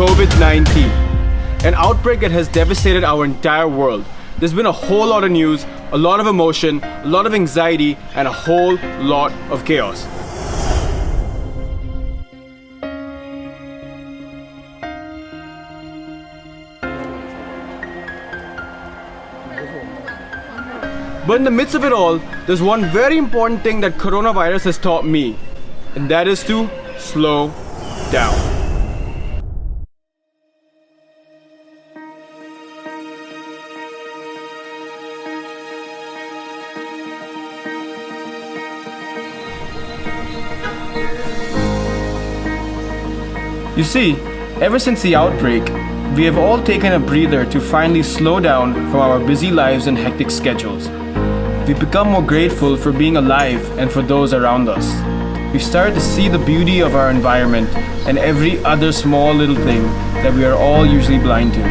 COVID-19, an outbreak that has devastated our entire world. There's been a whole lot of news, a lot of emotion, a lot of anxiety, and a whole lot of chaos. But in the midst of it all, there's one very important thing that coronavirus has taught me, and that is to slow down. You see, ever since the outbreak, we have all taken a breather to finally slow down from our busy lives and hectic schedules. We've become more grateful for being alive and for those around us. We've started to see the beauty of our environment and every other small little thing that we are all usually blind to.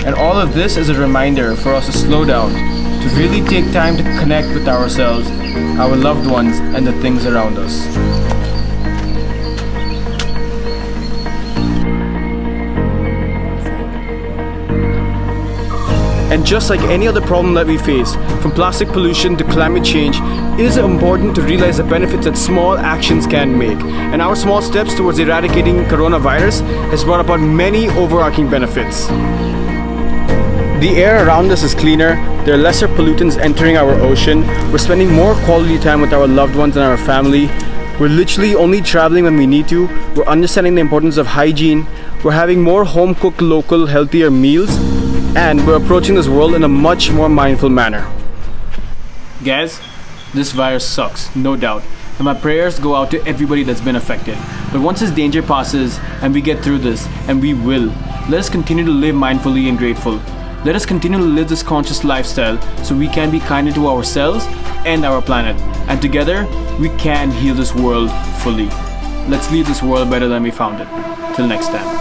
And all of this is a reminder for us to slow down, to really take time to connect with ourselves, our loved ones, and the things around us. And just like any other problem that we face, from plastic pollution to climate change, it is important to realize the benefits that small actions can make. And our small steps towards eradicating coronavirus has brought about many overarching benefits. The air around us is cleaner, there are lesser pollutants entering our ocean, we're spending more quality time with our loved ones and our family, we're literally only traveling when we need to, we're understanding the importance of hygiene, we're having more home-cooked, local, healthier meals, and we're approaching this world in a much more mindful manner. Guys, this virus sucks, no doubt, and my prayers go out to everybody that's been affected. But once this danger passes and we get through this, and we will, let us continue to live mindfully and grateful. Let us continue to live this conscious lifestyle so we can be kinder to ourselves and our planet. And together, we can heal this world fully. Let's leave this world better than we found it. Till next time.